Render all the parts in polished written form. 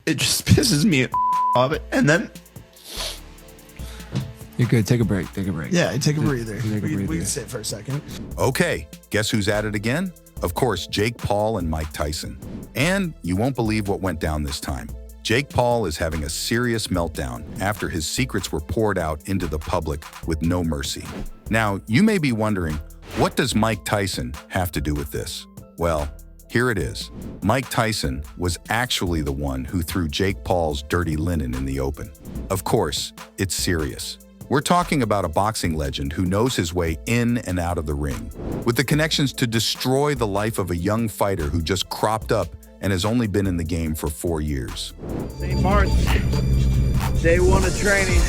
It just pisses me off. And then you're good. Take a break. Take a break. Yeah, take a breather. We can sit for a second. Okay, guess who's at it again? Of course, Jake Paul and Mike Tyson. And you won't believe what went down this time. Jake Paul is having a serious meltdown after his secrets were poured out into the public with no mercy. Now, you may be wondering, what does Mike Tyson have to do with this? Well, here it is. Mike Tyson was actually the one who threw Jake Paul's dirty linen in the open. Of course, it's serious. We're talking about a boxing legend who knows his way in and out of the ring, with the connections to destroy the life of a young fighter who just cropped up and has only been in the game for 4 years. St. Martin, day one of training.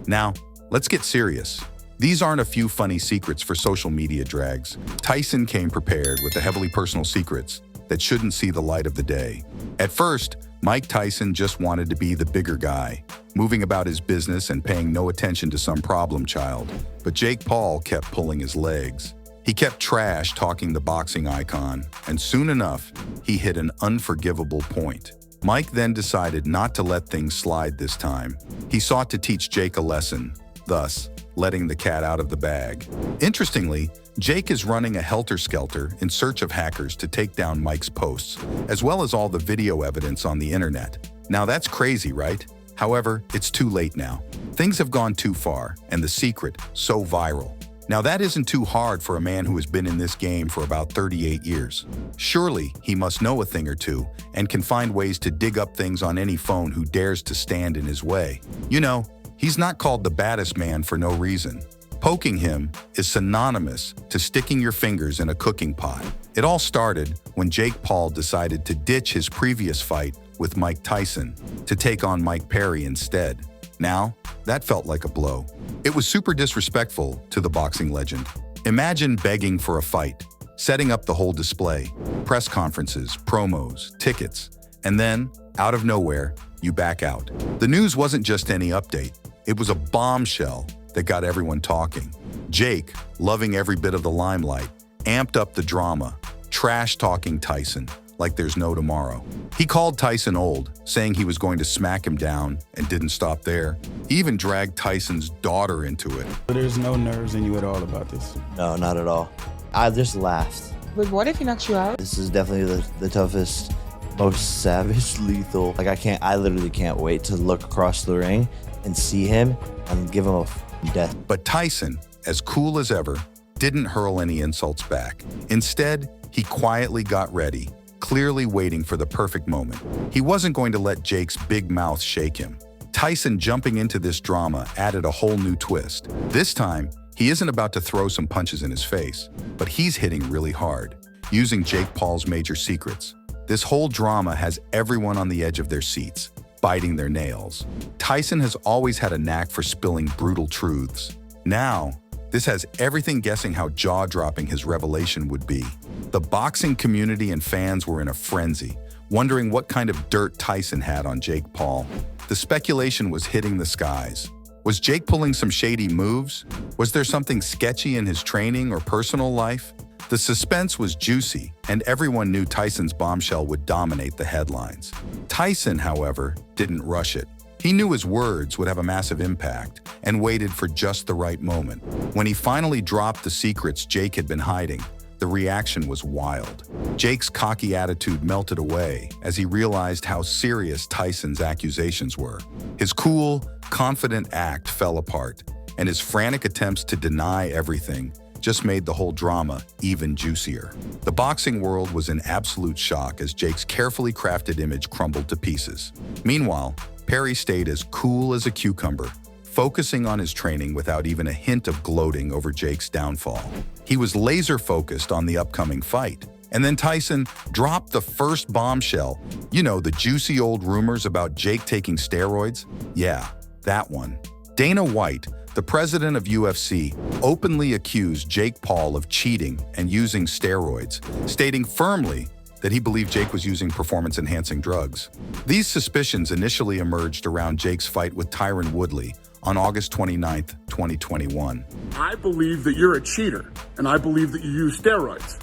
Now, let's get serious. These aren't a few funny secrets for social media drags. Tyson came prepared with the heavily personal secrets that shouldn't see the light of the day. At first, Mike Tyson just wanted to be the bigger guy, moving about his business and paying no attention to some problem child. But Jake Paul kept pulling his legs. He kept trash talking the boxing icon, and soon enough, he hit an unforgivable point. Mike then decided not to let things slide this time. He sought to teach Jake a lesson, thus letting the cat out of the bag. Interestingly, Jake is running a helter-skelter in search of hackers to take down Mike's posts, as well as all the video evidence on the internet. Now that's crazy, right? However, it's too late now. Things have gone too far, and the secret so viral. Now that isn't too hard for a man who has been in this game for about 38 years. Surely he must know a thing or two and can find ways to dig up things on any phone who dares to stand in his way. You know, he's not called the baddest man for no reason. Poking him is synonymous to sticking your fingers in a cooking pot. It all started when Jake Paul decided to ditch his previous fight with Mike Tyson to take on Mike Perry instead. Now, that felt like a blow. It was super disrespectful to the boxing legend. Imagine begging for a fight, setting up the whole display, press conferences, promos, tickets, and then, out of nowhere, you back out. The news wasn't just any update. It was a bombshell that got everyone talking. Jake, loving every bit of the limelight, amped up the drama, trash-talking Tyson like there's no tomorrow. He called Tyson old, saying he was going to smack him down, and didn't stop there. He even dragged Tyson's daughter into it. There's no nerves in you at all about this? No, not at all. I just laughed. But what if he knocks you out? This is definitely the toughest, most savage, lethal. I literally can't wait to look across the ring and see him and give him a death. But Tyson, as cool as ever, didn't hurl any insults back. Instead, he quietly got ready, clearly waiting for the perfect moment. He wasn't going to let Jake's big mouth shake him. Tyson jumping into this drama added a whole new twist. This time, he isn't about to throw some punches in his face, but he's hitting really hard, using Jake Paul's major secrets. This whole drama has everyone on the edge of their seats, biting their nails. Tyson has always had a knack for spilling brutal truths. Now, this has everything guessing how jaw-dropping his revelation would be. The boxing community and fans were in a frenzy, wondering what kind of dirt Tyson had on Jake Paul. The speculation was hitting the skies. Was Jake pulling some shady moves? Was there something sketchy in his training or personal life? The suspense was juicy, and everyone knew Tyson's bombshell would dominate the headlines. Tyson, however, didn't rush it. He knew his words would have a massive impact and waited for just the right moment. When he finally dropped the secrets Jake had been hiding, the reaction was wild. Jake's cocky attitude melted away as he realized how serious Tyson's accusations were. His cool, confident act fell apart, and his frantic attempts to deny everything just made the whole drama even juicier. The boxing world was in absolute shock as Jake's carefully crafted image crumbled to pieces. Meanwhile, Perry stayed as cool as a cucumber, focusing on his training without even a hint of gloating over Jake's downfall. He was laser-focused on the upcoming fight. And then Tyson dropped the first bombshell. You know, the juicy old rumors about Jake taking steroids? Yeah, that one. Dana White, the president of UFC, openly accused Jake Paul of cheating and using steroids, stating firmly that he believed Jake was using performance-enhancing drugs. These suspicions initially emerged around Jake's fight with Tyron Woodley on August 29, 2021. I believe that you're a cheater, and I believe that you use steroids.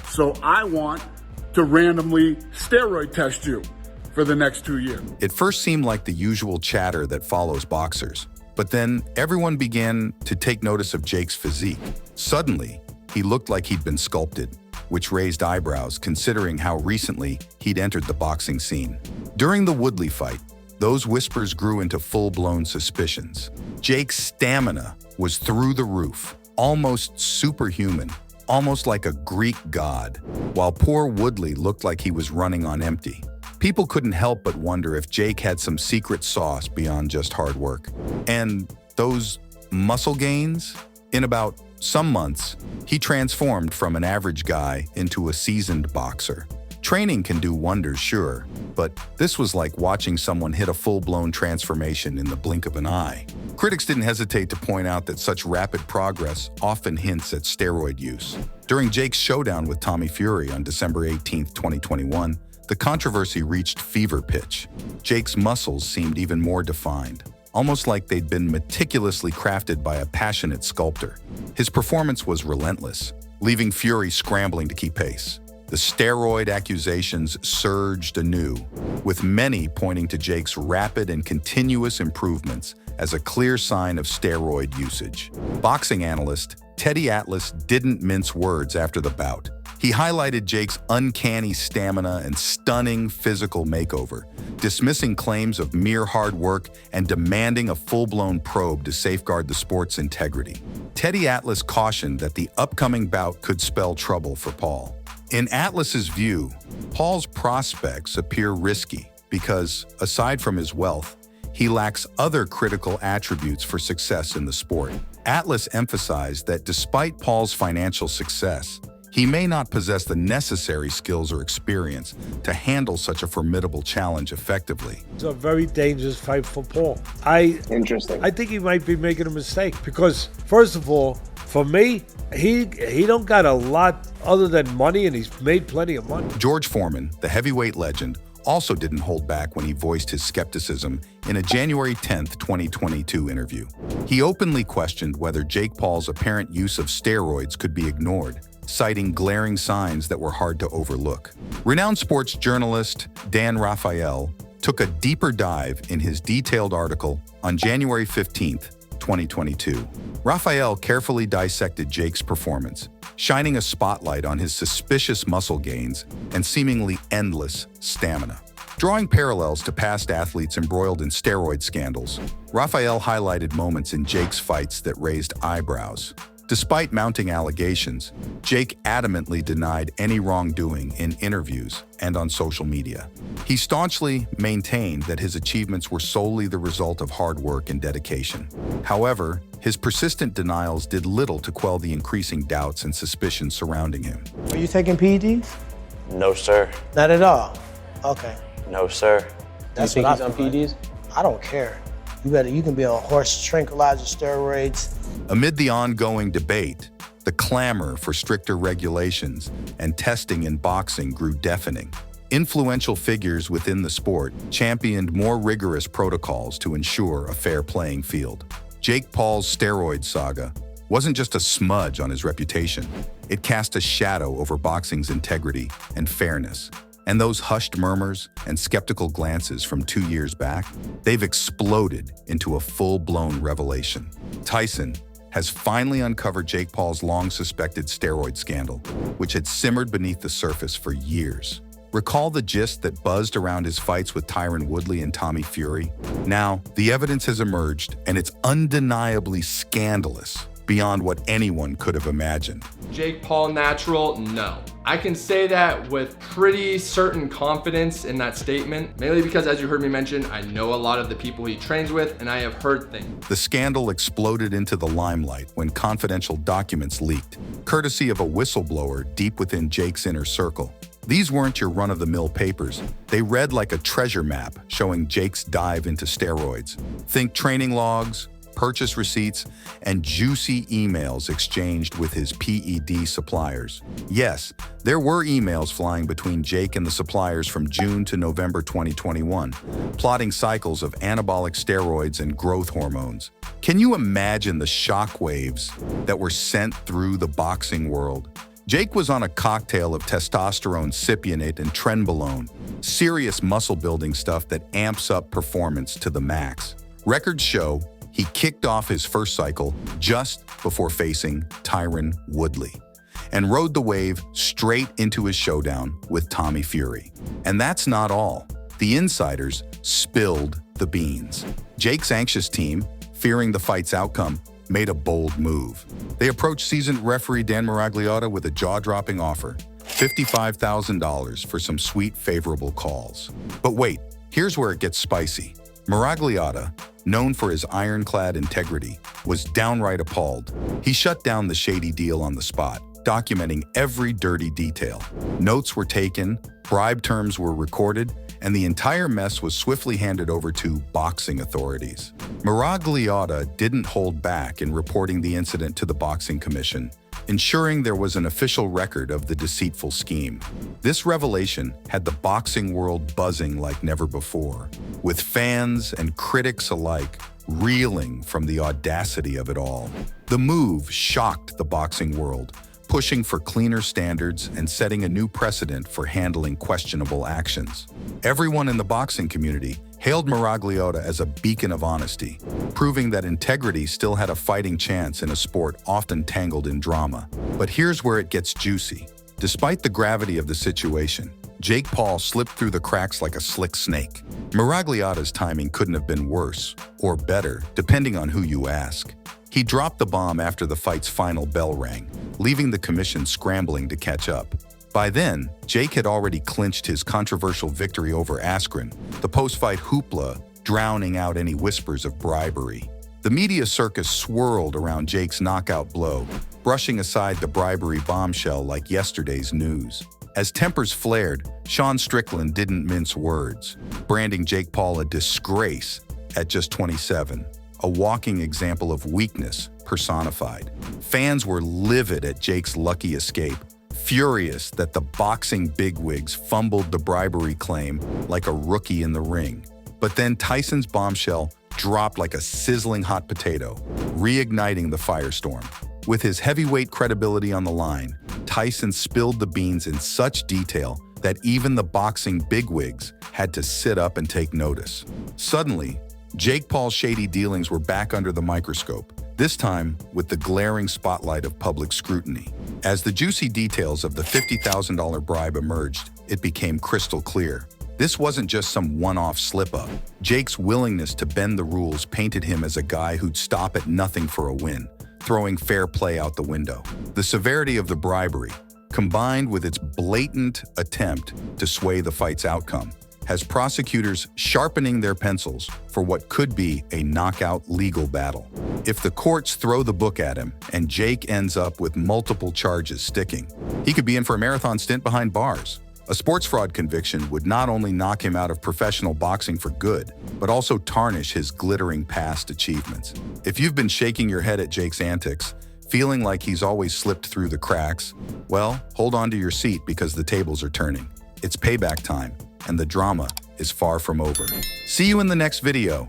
So I want to randomly steroid test you for the next 2 years. It first seemed like the usual chatter that follows boxers, but then everyone began to take notice of Jake's physique. Suddenly, he looked like he'd been sculpted, which raised eyebrows considering how recently he'd entered the boxing scene. During the Woodley fight, those whispers grew into full-blown suspicions. Jake's stamina was through the roof, almost superhuman, almost like a Greek god, while poor Woodley looked like he was running on empty. People couldn't help but wonder if Jake had some secret sauce beyond just hard work. And those muscle gains? In about some months, he transformed from an average guy into a seasoned boxer. Training can do wonders, sure, but this was like watching someone hit a full-blown transformation in the blink of an eye. Critics didn't hesitate to point out that such rapid progress often hints at steroid use. During Jake's showdown with Tommy Fury on December 18, 2021, the controversy reached fever pitch. Jake's muscles seemed even more defined, almost like they'd been meticulously crafted by a passionate sculptor. His performance was relentless, leaving Fury scrambling to keep pace. The steroid accusations surged anew, with many pointing to Jake's rapid and continuous improvements as a clear sign of steroid usage. Boxing analyst Teddy Atlas didn't mince words after the bout. He highlighted Jake's uncanny stamina and stunning physical makeover, dismissing claims of mere hard work and demanding a full-blown probe to safeguard the sport's integrity. Teddy Atlas cautioned that the upcoming bout could spell trouble for Paul. In Atlas's view, Paul's prospects appear risky because, aside from his wealth, he lacks other critical attributes for success in the sport. Atlas emphasized that despite Paul's financial success, he may not possess the necessary skills or experience to handle such a formidable challenge effectively. It's a very dangerous fight for Paul. Interesting. I think he might be making a mistake because, first of all, for me, he don't got a lot other than money, and he's made plenty of money. George Foreman, the heavyweight legend, also didn't hold back when he voiced his skepticism in a January 10, 2022 interview. He openly questioned whether Jake Paul's apparent use of steroids could be ignored, citing glaring signs that were hard to overlook. Renowned sports journalist Dan Raphael took a deeper dive in his detailed article on January 15, 2022. Raphael carefully dissected Jake's performance, shining a spotlight on his suspicious muscle gains and seemingly endless stamina. Drawing parallels to past athletes embroiled in steroid scandals, Raphael highlighted moments in Jake's fights that raised eyebrows. Despite mounting allegations, Jake adamantly denied any wrongdoing in interviews and on social media. He staunchly maintained that his achievements were solely the result of hard work and dedication. However, his persistent denials did little to quell the increasing doubts and suspicions surrounding him. Are you taking PEDs? No, sir. Not at all. Okay. No, sir. That's you think what he's on PEDs? I don't care. You can be on horse tranquilizer steroids. Amid the ongoing debate, the clamor for stricter regulations and testing in boxing grew deafening. Influential figures within the sport championed more rigorous protocols to ensure a fair playing field. Jake Paul's steroid saga wasn't just a smudge on his reputation. It cast a shadow over boxing's integrity and fairness. And those hushed murmurs and skeptical glances from 2 years back, they've exploded into a full-blown revelation. Tyson has finally uncovered Jake Paul's long-suspected steroid scandal, which had simmered beneath the surface for years. Recall the gist that buzzed around his fights with Tyron Woodley and Tommy Fury? Now, the evidence has emerged, and it's undeniably scandalous beyond what anyone could have imagined. Jake Paul natural? No. I can say that with pretty certain confidence in that statement, mainly because, as you heard me mention, I know a lot of the people he trains with, and I have heard things. The scandal exploded into the limelight when confidential documents leaked, courtesy of a whistleblower deep within Jake's inner circle. These weren't your run-of-the-mill papers. They read like a treasure map showing Jake's dive into steroids. Think training logs, purchase receipts, and juicy emails exchanged with his PED suppliers. Yes, there were emails flying between Jake and the suppliers from June to November 2021, plotting cycles of anabolic steroids and growth hormones. Can you imagine the shockwaves that were sent through the boxing world? Jake was on a cocktail of testosterone, cypionate, and trenbolone, serious muscle-building stuff that amps up performance to the max. Records show he kicked off his first cycle just before facing Tyron Woodley and rode the wave straight into his showdown with Tommy Fury. And that's not all. The insiders spilled the beans. Jake's anxious team, fearing the fight's outcome, made a bold move. They approached seasoned referee Dan Miragliotta with a jaw-dropping offer, $55,000 for some sweet, favorable calls. But wait, here's where it gets spicy. Miragliotta, known for his ironclad integrity, was downright appalled. He shut down the shady deal on the spot, documenting every dirty detail. Notes were taken, bribe terms were recorded, and the entire mess was swiftly handed over to boxing authorities. Miragliotta didn't hold back in reporting the incident to the Boxing Commission, ensuring there was an official record of the deceitful scheme. This revelation had the boxing world buzzing like never before, with fans and critics alike reeling from the audacity of it all. The move shocked the boxing world, pushing for cleaner standards and setting a new precedent for handling questionable actions. Everyone in the boxing community hailed Miragliotta as a beacon of honesty, proving that integrity still had a fighting chance in a sport often tangled in drama. But here's where it gets juicy. Despite the gravity of the situation, Jake Paul slipped through the cracks like a slick snake. Miragliotta's timing couldn't have been worse, or better, depending on who you ask. He dropped the bomb after the fight's final bell rang, leaving the commission scrambling to catch up. By then, Jake had already clinched his controversial victory over Askren, the post-fight hoopla drowning out any whispers of bribery. The media circus swirled around Jake's knockout blow, brushing aside the bribery bombshell like yesterday's news. As tempers flared, Sean Strickland didn't mince words, branding Jake Paul a disgrace at just 27. A walking example of weakness personified. Fans were livid at Jake's lucky escape, furious that the boxing bigwigs fumbled the bribery claim like a rookie in the ring. But then Tyson's bombshell dropped like a sizzling hot potato, reigniting the firestorm. With his heavyweight credibility on the line, Tyson spilled the beans in such detail that even the boxing bigwigs had to sit up and take notice. Suddenly, Jake Paul's shady dealings were back under the microscope, this time with the glaring spotlight of public scrutiny. As the juicy details of the $50,000 bribe emerged, it became crystal clear. This wasn't just some one-off slip-up. Jake's willingness to bend the rules painted him as a guy who'd stop at nothing for a win, throwing fair play out the window. The severity of the bribery, combined with its blatant attempt to sway the fight's outcome, has prosecutors sharpening their pencils for what could be a knockout legal battle. If the courts throw the book at him and Jake ends up with multiple charges sticking, he could be in for a marathon stint behind bars. A sports fraud conviction would not only knock him out of professional boxing for good, but also tarnish his glittering past achievements. If you've been shaking your head at Jake's antics, feeling like he's always slipped through the cracks, well, hold on to your seat because the tables are turning. It's payback time, and the drama is far from over. See you in the next video.